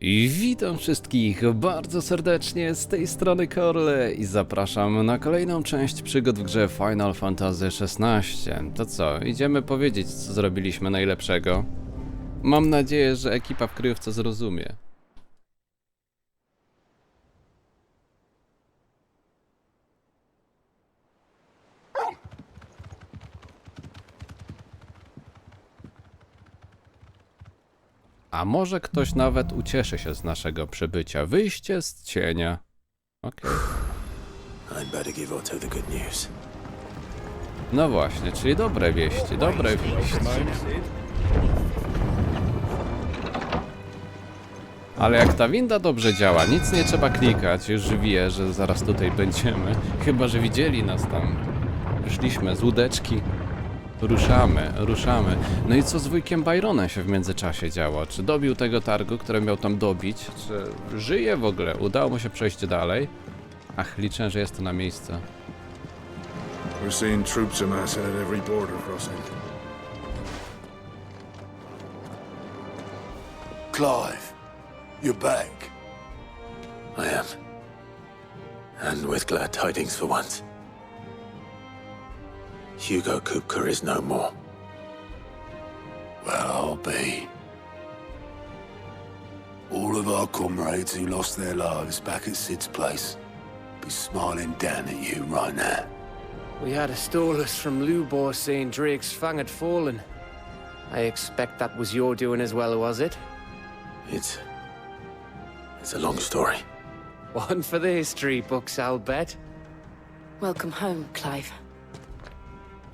I witam wszystkich bardzo serdecznie, z tej strony Korle i zapraszam na kolejną część przygód w grze Final Fantasy XVI. To co, idziemy powiedzieć, co zrobiliśmy najlepszego. Mam nadzieję, że ekipa w kryjówce zrozumie. A może ktoś nawet ucieszy się z naszego przybycia. Wyjście z cienia. Okej. No właśnie, czyli dobre wieści, dobre wieści. Ale jak ta winda dobrze działa, nic nie trzeba klikać, już wie, że zaraz tutaj będziemy. Chyba że widzieli nas tam. Wyszliśmy z łódeczki. Ruszamy. No i co z wujkiem Byronem się w międzyczasie działo? Czy dobił tego targu, który miał tam dobić? Czy żyje w ogóle? Udało mu się przejść dalej? Ach, liczę, że jest to na miejsce. We're seeing troops amassing at every border crossing. Clive, you're back. I am. And with glad tidings for once. Hugo Kupka is no more. Well, I'll be. All of our comrades who lost their lives back at Sid's place be smiling down at you right now. We had a stolus from Lubor saying Drake's fang had fallen. I expect that was your doing as well, was it? It's a long story. One for the history books, I'll bet. Welcome home, Clive.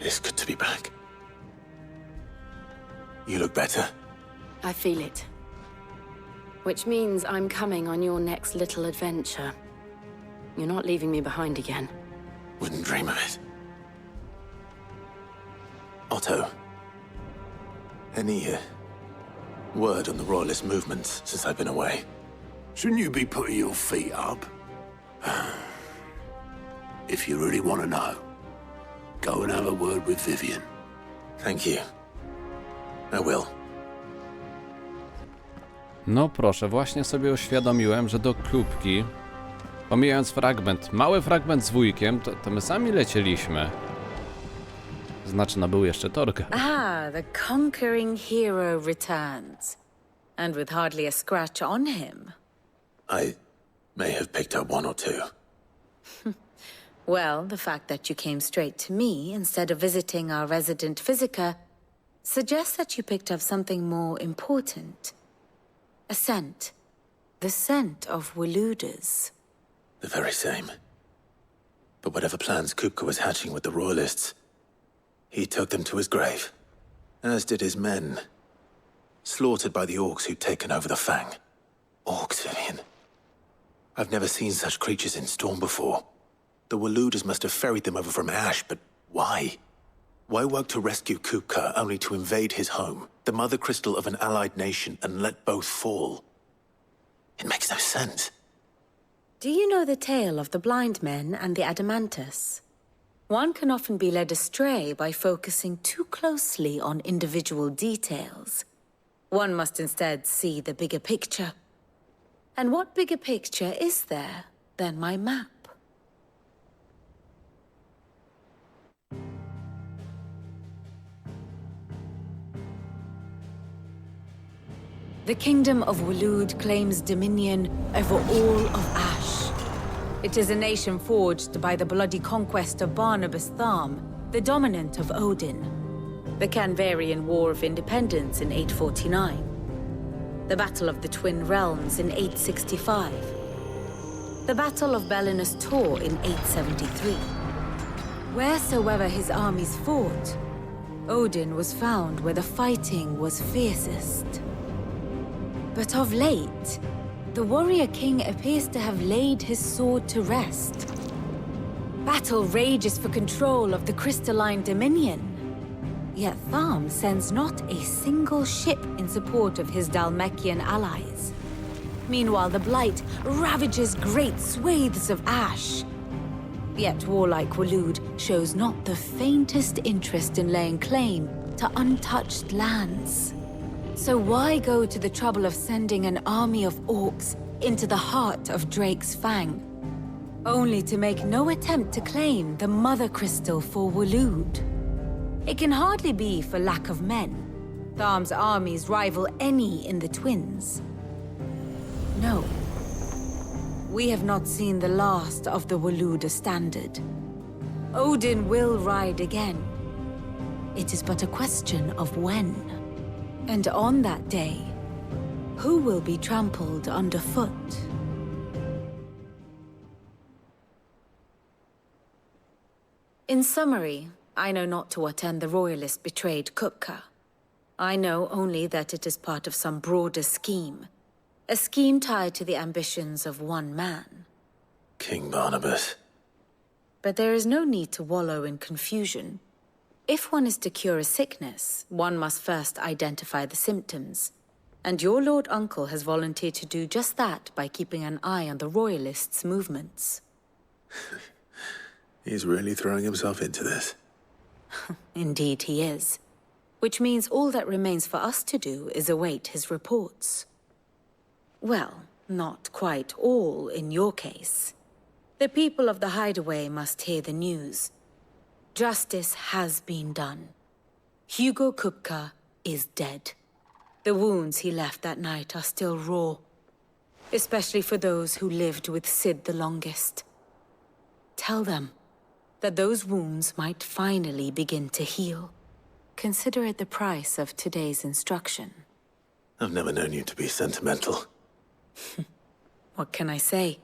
It's good to be back. You look better. I feel it. Which means I'm coming on your next little adventure. You're not leaving me behind again. Wouldn't dream of it. Otto, any word on the royalist movements since I've been away? Shouldn't you be putting your feet up? If you really want to know, go and have a word with Vivian. Thank you. I will. No proszę, właśnie sobie uświadomiłem, że do klubki, pomijając fragment, mały fragment z wujkiem, to my sami lecieliśmy. Znaczy, no był jeszcze Torga. The conquering hero returns. And with hardly a scratch on him. I may have picked up one or two. Well, the fact that you came straight to me instead of visiting our resident physiker suggests that you picked up something more important. A scent. The scent of Waludas. The very same. But whatever plans Kupka was hatching with the royalists, he took them to his grave. As did his men. Slaughtered by the orcs who'd taken over the Fang. Orcs, Vivian. I've never seen such creatures in Storm before. The Waludas must have ferried them over from Ash, but why? Why work to rescue Kupka only to invade his home, the mother crystal of an allied nation, and let both fall? It makes no sense. Do you know the tale of the blind men and the Adamantus? One can often be led astray by focusing too closely on individual details. One must instead see the bigger picture. And what bigger picture is there than my map? The kingdom of Walud claims dominion over all of Ash. It is a nation forged by the bloody conquest of Barnabas Tharm, the dominant of Odin. The Canvarian War of Independence in 849. The Battle of the Twin Realms in 865. The Battle of Belinus Tor in 873. Wheresoever his armies fought, Odin was found where the fighting was fiercest. But of late, the warrior king appears to have laid his sword to rest. Battle rages for control of the crystalline dominion. Yet Tharm sends not a single ship in support of his Dalmekian allies. Meanwhile, the Blight ravages great swathes of Ash. Yet warlike Walud shows not the faintest interest in laying claim to untouched lands. So why go to the trouble of sending an army of orcs into the heart of Drake's Fang, only to make no attempt to claim the Mother Crystal for Waloed? It can hardly be for lack of men. Tharm's armies rival any in the Twins. No. We have not seen the last of the Waloed standard. Odin will ride again. It is but a question of when. And on that day, who will be trampled underfoot? In summary, I know not to what end the royalists betrayed Kupka. I know only that it is part of some broader scheme. A scheme tied to the ambitions of one man. King Barnabas. But there is no need to wallow in confusion. If one is to cure a sickness, one must first identify the symptoms. And your Lord Uncle has volunteered to do just that by keeping an eye on the royalists' movements. He's really throwing himself into this. Indeed he is. Which means all that remains for us to do is await his reports. Well, not quite all in your case. The people of the Hideaway must hear the news. Justice has been done. Hugo Kupka is dead. The wounds he left that night are still raw, especially for those who lived with Sid the longest. Tell them that those wounds might finally begin to heal. Consider it the price of today's instruction. I've never known you to be sentimental. What can I say?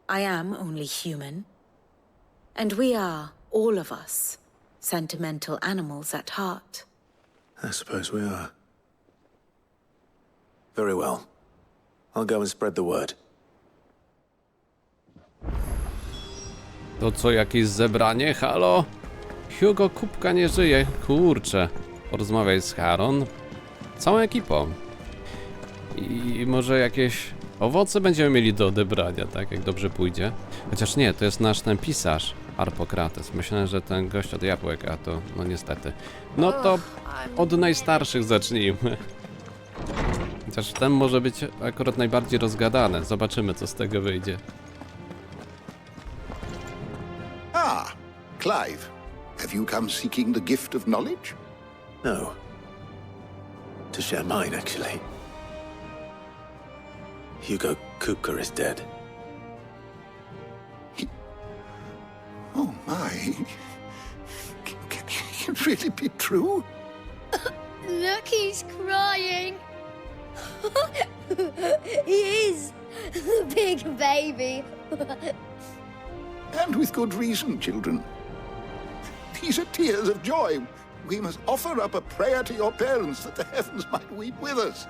I am only human. And we are, all of us, sentimental animals at heart. I suppose we are. Very well. I'll go and spread the word. To co, jakieś zebranie? Halo? Hugo Kupka nie żyje. Kurczę. Porozmawiaj z Haron. Całą ekipą. I może jakieś owoce będziemy mieli do odebrania, tak? Jak dobrze pójdzie. Chociaż nie, to jest nasz ten pisarz, Arpokrates. Myślałem, że ten gość od jabłek, a to no niestety. No to od najstarszych zacznijmy. Chociaż ten może być akurat najbardziej rozgadany. Zobaczymy, co z tego wyjdzie. Ah, Clive. Have you come seeking the gift of knowledge? No. To share mine, actually. Hugo Kupka is dead. Oh my. Can it really be true? Look, he's crying. He is. The big baby. And with good reason, children. These are tears of joy. We must offer up a prayer to your parents that the heavens might weep with us.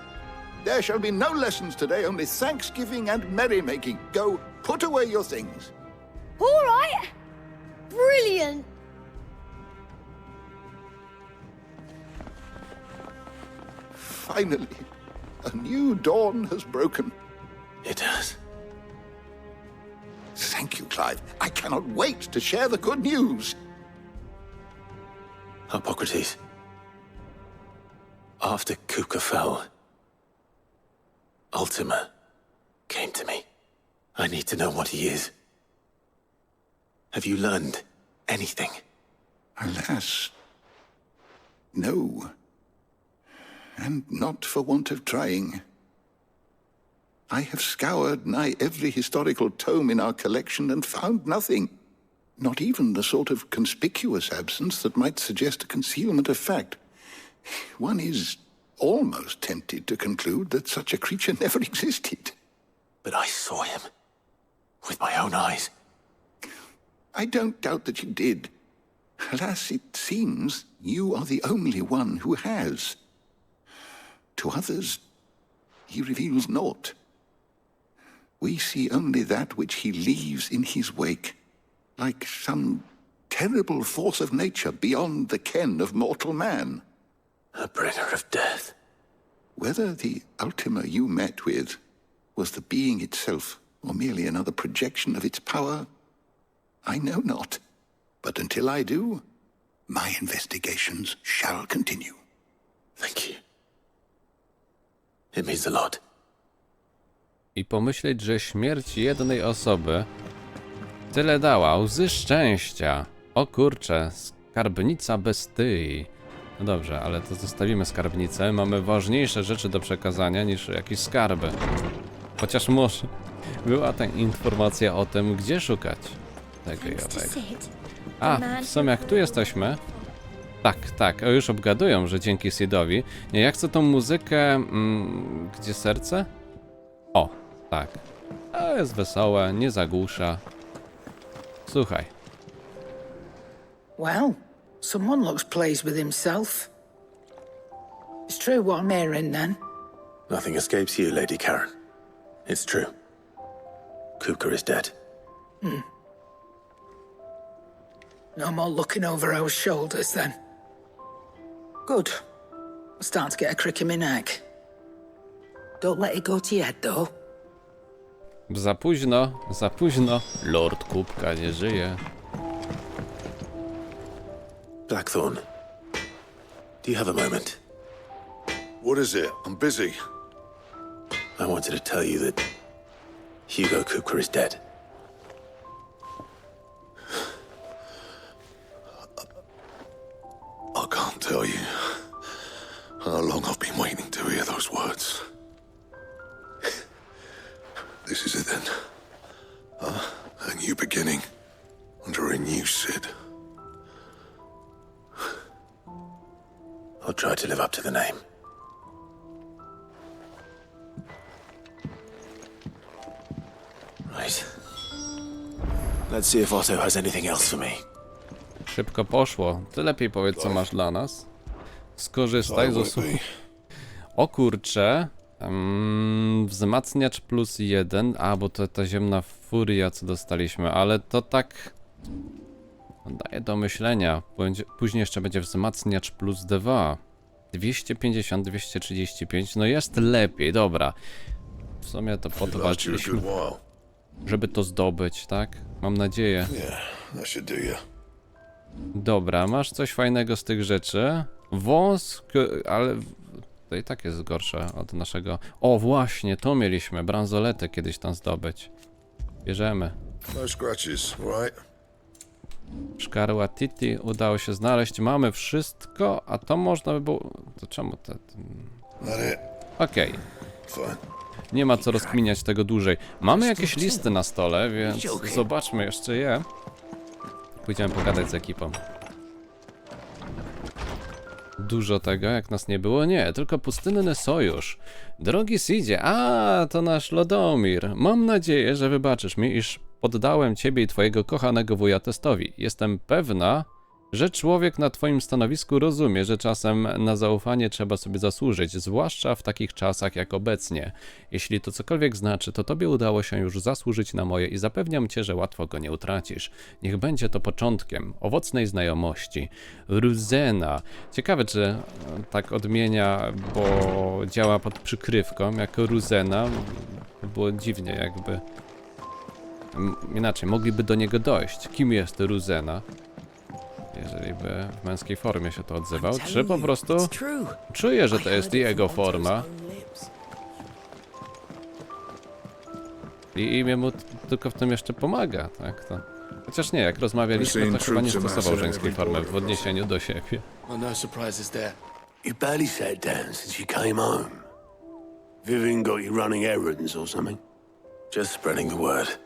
There shall be no lessons today, only thanksgiving and merrymaking. Go, put away your things. All right. Brilliant. Finally, a new dawn has broken. It has. Thank you, Clive. I cannot wait to share the good news. Hippocrates. After Kupka fell, Ultima came to me. I need to know what he is. Have you learned anything? Alas, no. And not for want of trying. I have scoured nigh every historical tome in our collection and found nothing. Not even the sort of conspicuous absence that might suggest a concealment of fact. One is almost tempted to conclude that such a creature never existed. But I saw him. With my own eyes. I don't doubt that you did. Alas, it seems you are the only one who has. To others, he reveals naught. We see only that which he leaves in his wake, like some terrible force of nature beyond the ken of mortal man. A bringer of death. Whether the Ultima you met with was the being itself, or merely another projection of its power, I know not. But until I do, my investigations shall continue. Thank you. It means a lot. I pomyśleć, że śmierć jednej osoby tyle dała, łzy szczęścia. O kurcze, skarbnica bestyi. No dobrze, ale to zostawimy skarbnicę. Mamy ważniejsze rzeczy do przekazania niż jakieś skarby. Chociaż może była ta informacja o tym, gdzie szukać tego i owego. A, w sumie jak tu jesteśmy... Tak, już obgadują, że dzięki Sidowi. Nie, ja chcę tą muzykę... gdzie serce? O, tak. To jest wesołe, nie zagłusza. Słuchaj. Well, someone looks pleased with himself. It's true what I'm hearing, then. Nothing escapes you, Lady Karen. It's true. Kupka is dead. No more looking over our shoulders, then. Good. I'm starting to get a crick in my neck. Don't let it go to your head, though. Za późno. Lord Kupka nie żyje. Blackthorn, do you have a moment? What is it? I'm busy. I wanted to tell you that Hugo Kupka is dead. I can't tell you how long I've been waiting to hear those words. This is it then. A new beginning under a new Sid. I'll try to live up to the name. Right. Let's see if Otto has anything else for me. Szybko poszło. Ty lepiej powiedz, co masz dla nas. Skorzystaj z usług. O kurcze. Wzmacniacz +1. A, bo to ta ziemna furia, co dostaliśmy. Ale to tak... daje do myślenia. Później jeszcze będzie wzmacniacz +2. 250, 235. No jest lepiej, dobra. W sumie to podwalczyliśmy, żeby to zdobyć, tak? Mam nadzieję. Dobra, masz coś fajnego z tych rzeczy? Wąs, ale to i tak jest gorsze od naszego... O, właśnie, to mieliśmy, bransoletę kiedyś tam zdobyć. Bierzemy. No scratches, right? Szkarła Titi udało się znaleźć, mamy wszystko, a to można by było... To czemu te... Okej. Nie ma co rozkminiać tego dłużej. Mamy jakieś listy na stole, więc zobaczmy jeszcze je. Pójdziemy pogadać z ekipą. Dużo tego, jak nas nie było? Nie, tylko pustynny sojusz. Drogi Sidzie, to nasz Lodomir. Mam nadzieję, że wybaczysz mi, iż poddałem ciebie i twojego kochanego wuja testowi. Jestem pewna, że człowiek na twoim stanowisku rozumie, że czasem na zaufanie trzeba sobie zasłużyć, zwłaszcza w takich czasach jak obecnie. Jeśli to cokolwiek znaczy, to tobie udało się już zasłużyć na moje i zapewniam cię, że łatwo go nie utracisz. Niech będzie to początkiem owocnej znajomości. Ruzena. Ciekawe, czy tak odmienia, bo działa pod przykrywką jako Ruzena. Było dziwnie jakby. Inaczej, mogliby do niego dojść. Kim jest Ruzena? Jeżeli by w męskiej formie się to odzywał, czy po prostu czuje, że to jest jego forma i imię mu tylko w tym jeszcze pomaga, tak? To... Chociaż nie, jak rozmawialiśmy, to chyba nie stosował żeńskiej formy w odniesieniu do siebie. No surprises there. You barely sat down since you came home. Vivian got you running errands or something? Just spreading the word.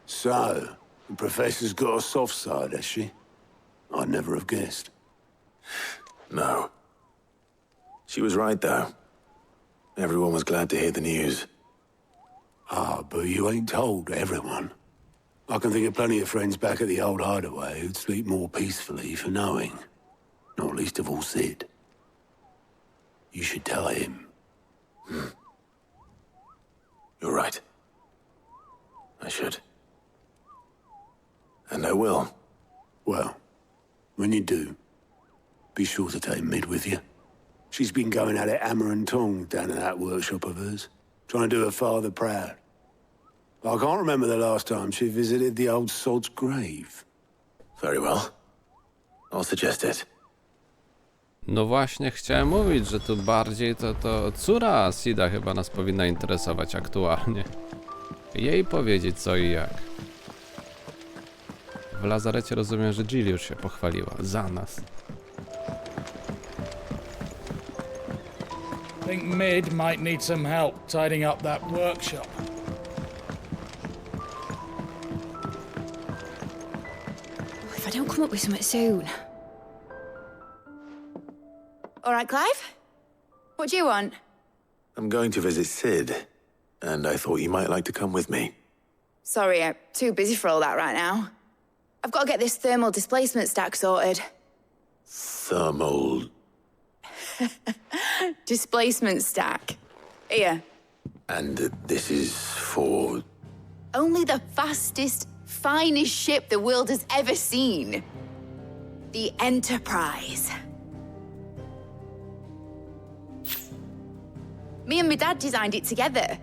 So, the professor's got a soft side, has she? I'd never have guessed. No. She was right, though. Everyone was glad to hear the news. But you ain't told everyone. I can think of plenty of friends back at the old hideaway who'd sleep more peacefully for knowing. Not least of all Sid. You should tell him. You're right. I should. And I will. Well, when you do, be sure to take Mid with you. She's been going at it hammer and tongs down in that workshop of hers, trying to do her father proud. I can't remember the last time she visited the old sod's grave. Very well. I'll suggest it. No właśnie chciałem mówić, że tu bardziej to córa Sida chyba nas powinna interesować aktualnie. Jej powiedzieć co i jak. W lazarecie rozumiem, że Jill już się pochwaliła za nas. Think Mid might need some help tidying up that workshop. If I don't come up with something soon. All right, Clive? What do you want? I'm going to visit Sid, and I thought you might like to come with me. Sorry, I'm too busy for all that right now. I've got to get this thermal displacement stack sorted. Thermal... Displacement stack. Here. And this is for... Only the fastest, finest ship the world has ever seen. The Enterprise. Me and my dad designed it together.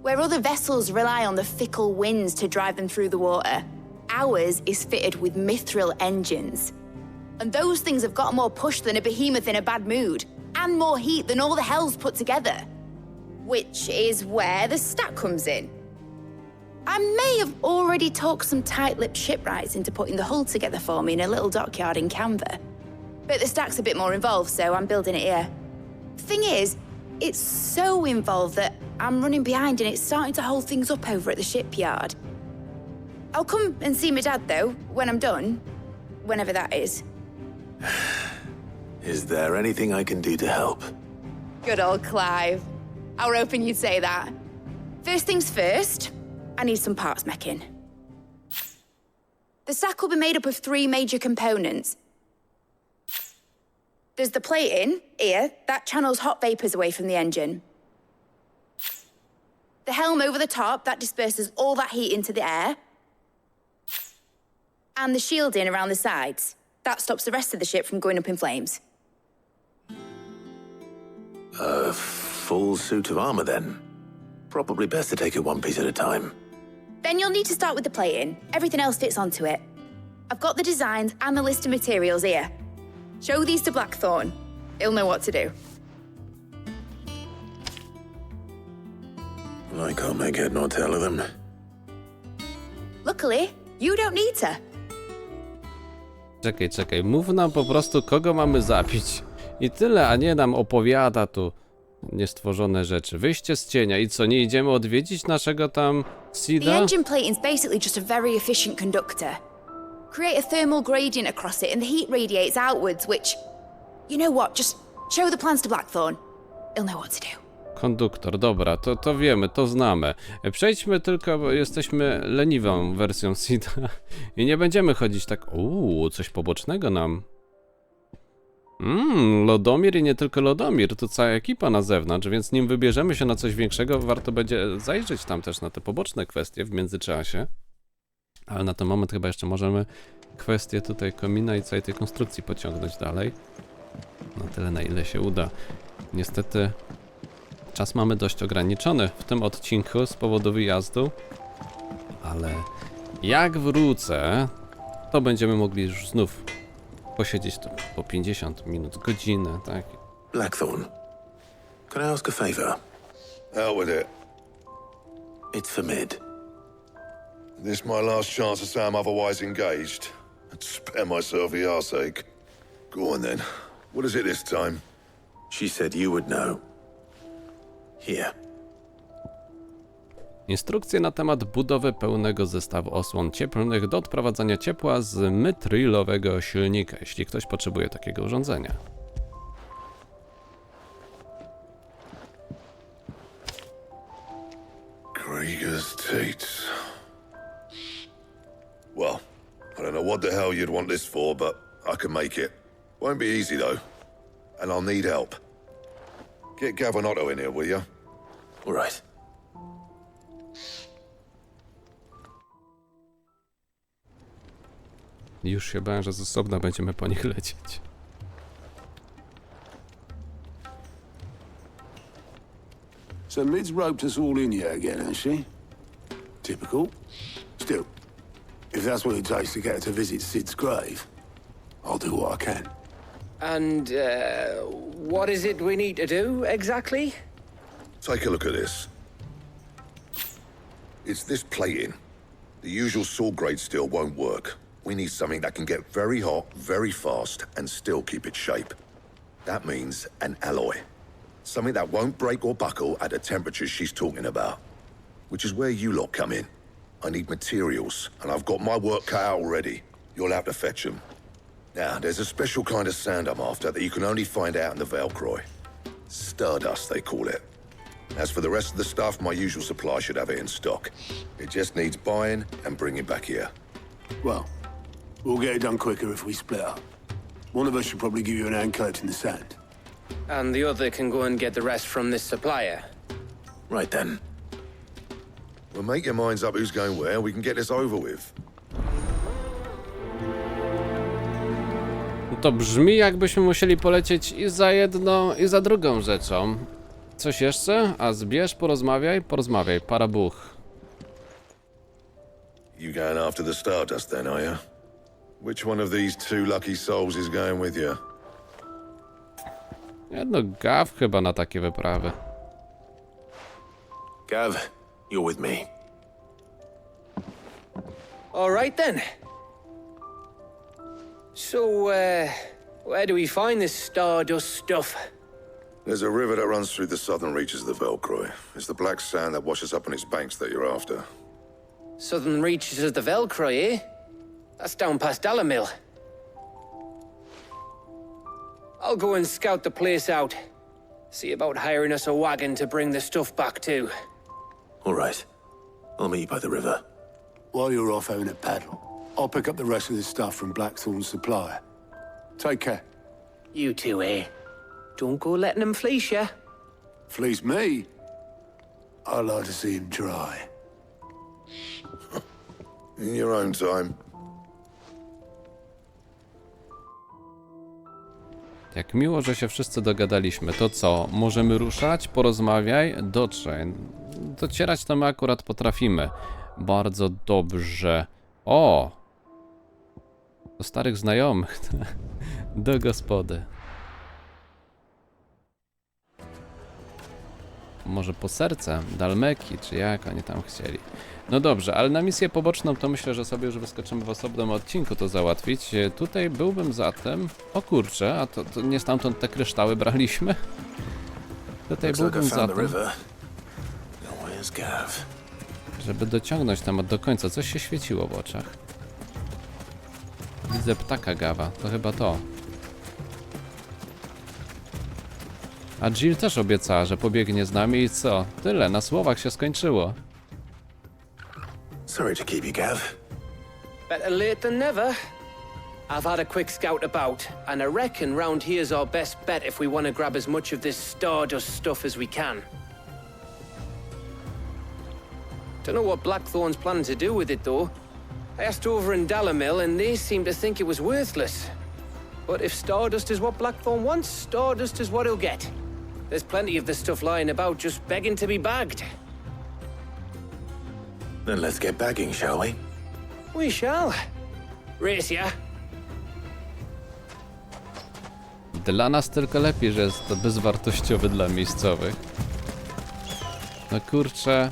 Where other vessels rely on the fickle winds to drive them through the water, ours is fitted with mithril engines. And those things have got more push than a behemoth in a bad mood, and more heat than all the hells put together. Which is where the stack comes in. I may have already talked some tight-lipped shipwrights into putting the hull together for me in a little dockyard in Canva. But the stack's a bit more involved, so I'm building it here. The thing is, it's so involved that I'm running behind and it's starting to hold things up over at the shipyard. I'll come and see my dad, though, when I'm done. Whenever that is. Is there anything I can do to help? Good old Clive. I were hoping you'd say that. First things first, I need some parts meching. The stack will be made up of 3 major components. There's the plating, here, that channels hot vapors away from the engine. The helm over the top, that disperses all that heat into the air. And the shielding around the sides. That stops the rest of the ship from going up in flames. A full suit of armor, then. Probably best to take it one piece at a time. Then you'll need to start with the plating. Everything else fits onto it. I've got the designs and the list of materials here. Show these to Blackthorn. He'll know what to do. I can't make head nor tail of them. Luckily, you don't need to. Czekaj, mów nam po prostu, kogo mamy zabić. I tyle, a nie nam opowiada tu niestworzone rzeczy. Wyjście z cienia i co, nie idziemy odwiedzić naszego tam The Sida? engine plating's basically just a very efficient conductor. Create a thermal gradient across it and the heat radiates outwards, which... You know what, just show the plans to Blackthorn. He'll know what to do. Konduktor, dobra, to wiemy, to znamy. Przejdźmy tylko, bo jesteśmy leniwą wersją Sida i nie będziemy chodzić tak... coś pobocznego nam. Lodomir i nie tylko Lodomir, to cała ekipa na zewnątrz, więc nim wybierzemy się na coś większego, warto będzie zajrzeć tam też na te poboczne kwestie w międzyczasie. Ale na ten moment chyba jeszcze możemy kwestię tutaj komina i całej tej konstrukcji pociągnąć dalej. Na tyle, na ile się uda. Niestety czas mamy dość ograniczony w tym odcinku z powodu wyjazdu, ale jak wrócę, to będziemy mogli już znów posiedzieć tu po 50 minut, godzinę, tak? Blackthorn, can I ask a favor? Out with it. It's for Mid. This my last chance to say I'm otherwise engaged. I'd spare myself the arseache. Go on then. What is it this time? She said you would know. Here. Instrukcje na temat budowy pełnego zestawu osłon cieplnych do odprowadzania ciepła z mitrilowego silnika, jeśli ktoś potrzebuje takiego urządzenia. Krieger's teats. Well, I don't know what the hell you'd want this for, but I can make it. Won't be easy though, and I'll need help. Get Gavin Otto in here, will you? All right. Już się bałem, że z osobna będziemy po nich lecieć. So Mid's roped us all in here again, has she? Typical. Still, if that's what it takes to get her to visit Sid's grave, I'll do what I can. And, what is it we need to do, exactly? Take a look at this. It's this plating. The usual saw grade steel won't work. We need something that can get very hot, very fast, and still keep its shape. That means an alloy. Something that won't break or buckle at the temperatures she's talking about. Which is where you lot come in. I need materials, and I've got my work cut out already. You'll have to fetch them. Now, there's a special kind of sand I'm after that you can only find out in the Velcroy. Stardust, they call it. As for the rest of the stuff, my usual supply should have it in stock. It just needs buying and bringing back here. Well, we'll get it done quicker if we split up. One of us should probably give you an hand collecting the sand. And the other can go and get the rest from this supplier. Right then. Well, make your minds up who's going where. We can get this over with. To brzmi, jakbyśmy musieli polecieć i za jedną, i za drugą rzeczą. Coś jeszcze? A zbierz, porozmawiaj, para buch. You going after the Stardust then, are you? Which one of these two lucky souls is going with you? Jedno Gav chyba na takie wyprawy. Gav, you're with me. All right then. So, where do we find this Stardust stuff? There's a river that runs through the southern reaches of the Velcroy. It's the black sand that washes up on its banks that you're after. Southern reaches of the Velcroy, eh? That's down past Dalamil. I'll go and scout the place out. See about hiring us a wagon to bring the stuff back to. All right. I'll meet you by the river. While you're off having a paddle, I'll pick up the rest of this stuff from Blackthorn's supplier. Take care. You two, eh? Don't go letting him fleece ya. Fleece me? I'd like to see him try. In your own time. Jak miło, że się wszyscy dogadaliśmy. To co? Możemy ruszać? Porozmawiaj? Dotrzeń. Docierać to my akurat potrafimy. Bardzo dobrze. O! Do starych znajomych. Do gospody. Może po serce? Dalmeki, czy jak oni tam chcieli. No dobrze, ale na misję poboczną to myślę, że sobie już wyskoczymy w osobnym odcinku to załatwić. Tutaj byłbym za tym... O kurczę, a to nie stamtąd te kryształy braliśmy? Tutaj byłbym za tym, żeby dociągnąć temat do końca. Coś się świeciło w oczach. Widzę ptaka Gawa, to chyba to. A Jill też obiecała, że pobiegnie z nami i co? Tyle, na słowach się skończyło. Sorry to keep you, Gav. Better late than never. I've had a quick scout about, and I reckon round here's our best bet if we want to grab as much of this Stardust stuff as we can. Don't know what Blackthorn's planning to do with it, though. I asked over in Dalamil, and they seem to think it was worthless. But if Stardust is what Blackthorn wants, Stardust is what he'll get. There's plenty of the stuff lying about just begging to be bagged. Then let's get bagging, shall we? We shall. Race ya. Dla nas tylko lepiej, że jest to bezwartościowy dla miejscowych. No kurczę.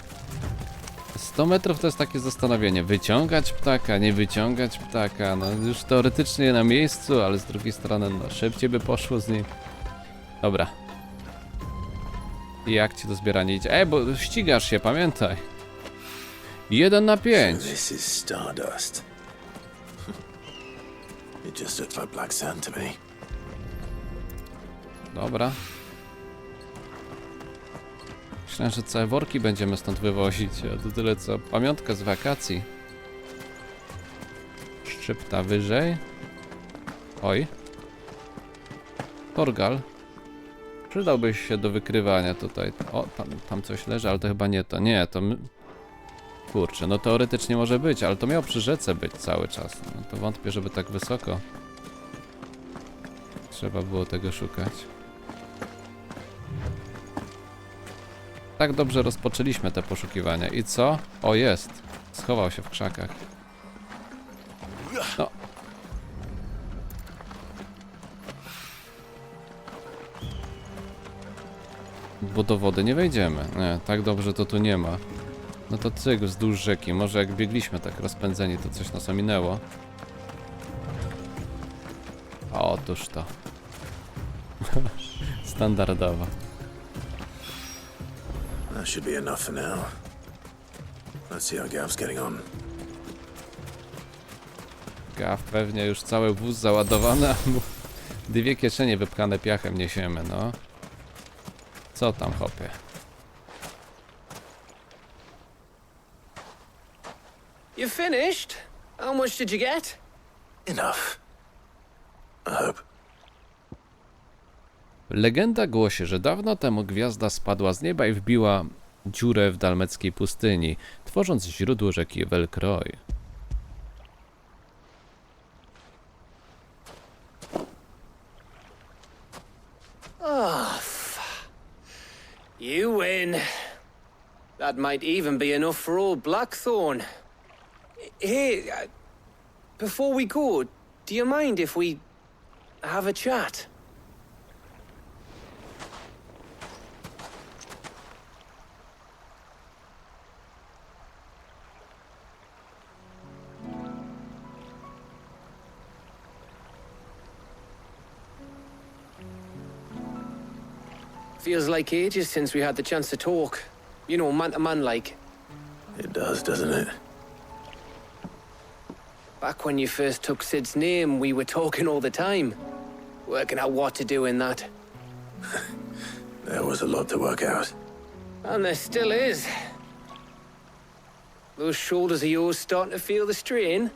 100 metrów to jest takie zastanowienie. Wyciągać ptaka, nie wyciągać ptaka. No już teoretycznie na miejscu, ale z drugiej strony no szybciej by poszło z nim. Dobra. I jak ci to zbieranie idzie? Bo ścigasz się, pamiętaj. 1 na 5. So this is Stardust. It just looks like black sand to me. Dobra. Myślałem, że całe worki będziemy stąd wywozić, a to tyle co pamiątka z wakacji. Szczypta wyżej. Oj. Torgal. Przydałbyś się do wykrywania tutaj. O, tam coś leży, ale to chyba nie to. Nie, to... Kurczę, no teoretycznie może być, ale to miało przy rzece być cały czas. No to wątpię, żeby tak wysoko trzeba było tego szukać. Tak dobrze rozpoczęliśmy te poszukiwania. I co? O, jest. Schował się w krzakach. No. Bo do wody nie wejdziemy. Nie, tak dobrze to tu nie ma. No to cyk wzdłuż rzeki. Może jak biegliśmy tak rozpędzeni, to coś nas ominęło. Otóż to. Standardowo. That should be enough for now. Let's see how Gav's getting on. Gaw pewnie już cały wóz załadowany, a mu 2 kieszenie wypchane piachem niesiemy, no. Co tam, hopie? You finished? How much did you get? Enough. I hope. Legenda głosi, że dawno temu gwiazda spadła z nieba i wbiła dziurę w dalmeckiej pustyni, tworząc źródło rzeki Welkroj. You win. That might even be enough for old Blackthorn. Hey, before we go, do you mind if we have a chat? Feels like ages since we had the chance to talk. You know, man to man like. It does, doesn't it? Back when you first took Sid's name, we were talking all the time. Working out what to do in that. There was a lot to work out. And there still is. Those shoulders of yours starting to feel the strain.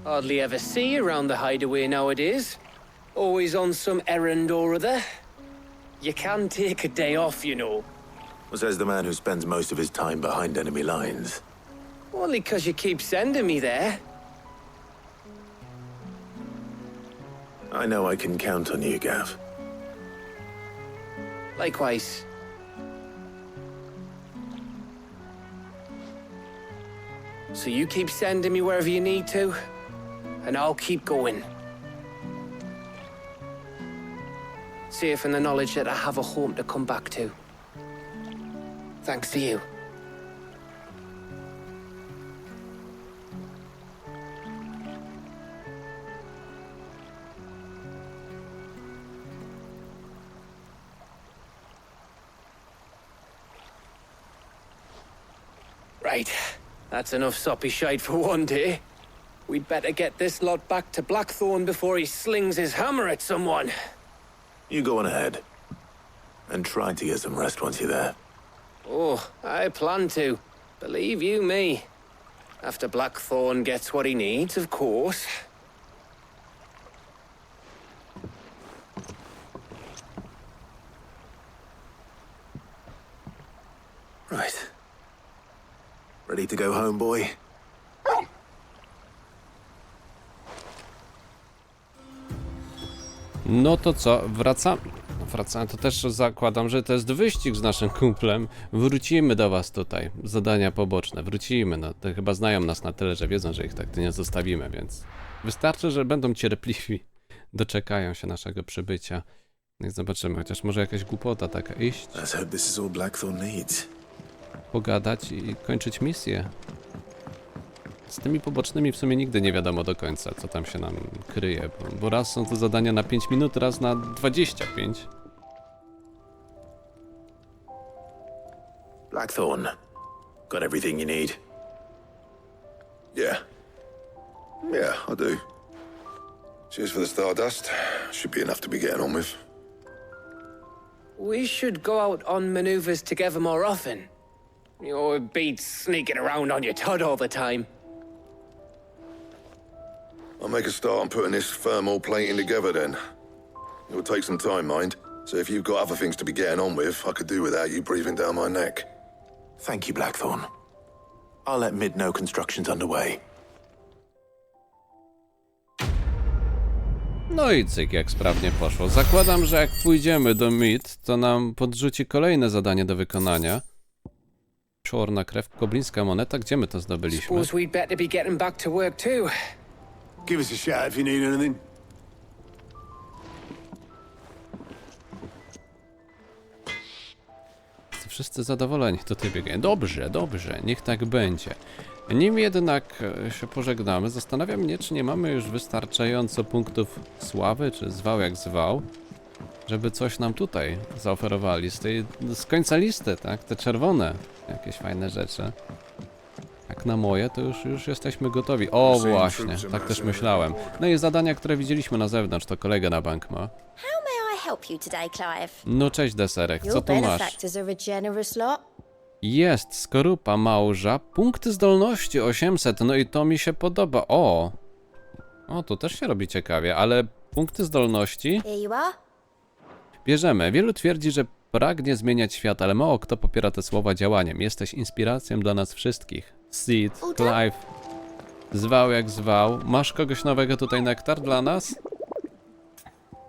Hardly ever see you around the hideaway nowadays. Always on some errand or other. You can take a day off, you know. Says the man who spends most of his time behind enemy lines. Only 'cause you keep sending me there. I know I can count on you, Gav. Likewise. So you keep sending me wherever you need to, and I'll keep going. Safe in the knowledge that I have a home to come back to. Thanks to you. Right. That's enough soppy shite for one day. We'd better get this lot back to Blackthorn before he slings his hammer at someone. You go on ahead. And try to get some rest once you're there. Oh, I plan to. Believe you me. After Blackthorn gets what he needs, of course. Right. Ready to go home, boy? No to co, wracamy, to też zakładam, że to jest wyścig z naszym kumplem. Wrócimy do was tutaj, zadania poboczne, wrócimy, no to chyba znają nas na tyle, że wiedzą, że ich tak nie zostawimy, więc wystarczy, że będą cierpliwi, doczekają się naszego przybycia. No zobaczymy, chociaż może jakaś głupota taka iść, Let's hope this is all Blackthorn needs. pogadać i kończyć misję. Z tymi pobocznymi w sumie nigdy nie wiadomo do końca, co tam się nam kryje, bo raz są to zadania na 5 minut, raz na 25. Blackthorn, got everything you need? Yeah. Yeah, I do. Cheers for the Stardust. Should be enough to be getting on with. We should go out on maneuvers together more often. You know, it beats sneaking around on your tud all the time. I'll make a start on putting this thermal plating together then. It'll take some time, mind. So if you've got other things to be getting on with, I could do without you breathing down my neck. Thank you, Blackthorn. I'll let Mid know construction's underway. No i cyk, jak sprawnie poszło. Zakładam, że jak pójdziemy do Mid, to nam podrzuci kolejne zadanie do wykonania. Czarna krew, goblińska moneta. Gdzie my to zdobyliśmy? Suppose we'd better be getting back to work too. Give us a shout if you need anything. Wszyscy zadowoleni, tutaj biegają. Dobrze, dobrze, niech tak będzie. Nim jednak się pożegnamy, zastanawiam mnie, czy nie mamy już wystarczająco punktów sławy, czy zwał jak zwał, żeby coś nam tutaj zaoferowali z końca listy, tak? Te czerwone, jakieś fajne rzeczy. Jak na moje, to już jesteśmy gotowi. O, właśnie, tak też myślałem. No i zadania, które widzieliśmy na zewnątrz, to kolega na bank ma. Help you today, Clive? No cześć, deserek, co Your tu masz? benefactors are a generous lot. Jest, skorupa małża, punkty zdolności 800, no i to mi się podoba. O, tu też się robi ciekawie, ale punkty zdolności Here you are. bierzemy. Wielu twierdzi, że pragnie zmieniać świat, ale mało kto popiera te słowa działaniem. Jesteś inspiracją dla nas wszystkich. Sid, Clive, zwał jak zwał. Masz kogoś nowego tutaj, Nektar, dla nas?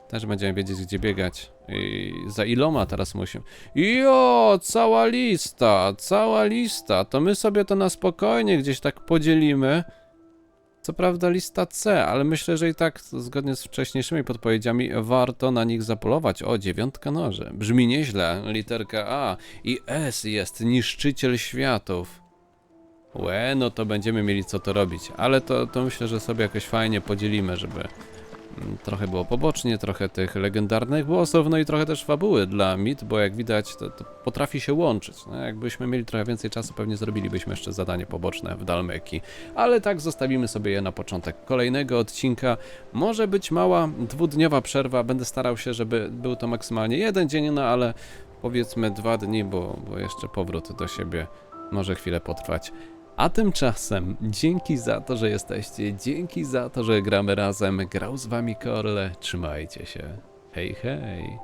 Też będziemy wiedzieć, gdzie biegać. I za iloma teraz musimy. Jo, cała lista. To my sobie to na spokojnie gdzieś tak podzielimy. Co prawda lista C, ale myślę, że i tak zgodnie z wcześniejszymi podpowiedziami warto na nich zapolować. O, 9 noży. Brzmi nieźle. Literka A. I S jest niszczyciel światów. Łe, no to będziemy mieli co to robić. Ale to myślę, że sobie jakoś fajnie podzielimy, żeby trochę było pobocznie, trochę tych legendarnych głosów, no i trochę też fabuły dla mit, bo jak widać to potrafi się łączyć. No, jakbyśmy mieli trochę więcej czasu, pewnie zrobilibyśmy jeszcze zadanie poboczne w Dalmeki. Ale tak zostawimy sobie je na początek kolejnego odcinka. Może być mała, dwudniowa przerwa, będę starał się, żeby był to maksymalnie 1 dzień, no ale powiedzmy 2 dni, bo jeszcze powrót do siebie może chwilę potrwać. A tymczasem dzięki za to, że jesteście, dzięki za to, że gramy razem. Grał z wami Korle, trzymajcie się. Hej, hej.